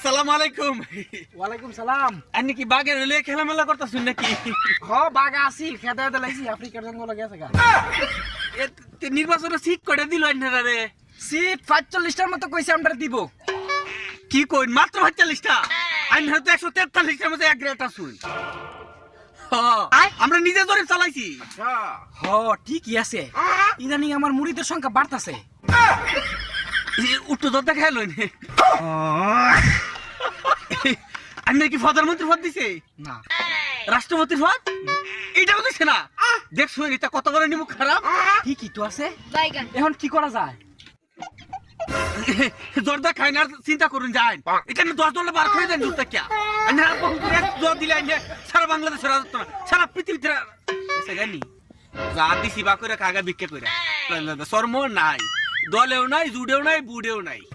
আসসালামু আলাইকুম। ওয়ালাইকুম সালাম। আপনি কি বাঘের হলে খেলামেলা করতেছেন নাকি? বাগা আসিল খেতে লাইছি আফ্রিকার জঙ্গলে গেছে গা। নির্বাচনে সিট করে দিল আপনারা রে। সিট ৪৫টার মতো কইছে আমরা দিব। কি কই মাত্র ৪৫টা? আপনারা তো ১৪৩টার মধ্যে এক গ্রেড আসুন। আমরা নিজে ধরে চালাইছি। ঠিকই আছে। ইদানিং আমার মুড়িদের সংখ্যা বাড়তাছে। উঠতো দরদা খেয়াল আপনি কি প্রধানমন্ত্রী পদ দিছে না রাষ্ট্রপতির পদ এইটাও দিছে না। দেখছো এটা কত করে নিমুখ খারাপ। ঠিকই তো আছে। এখন কি করা যায়? জর্দা খাই না চিন্তা করুন যাই এখানে 10 জন বার করে দেন জুতা কিয়া জোর দিলে সারা বাংলাদেশের রাজত্ব না সারা পৃথিবীতে জানি যা দিছি বা করে কাগা বিক্রি করে শর্ম নাই দলেও নাই জুড়েও নাই বুড়েও নাই।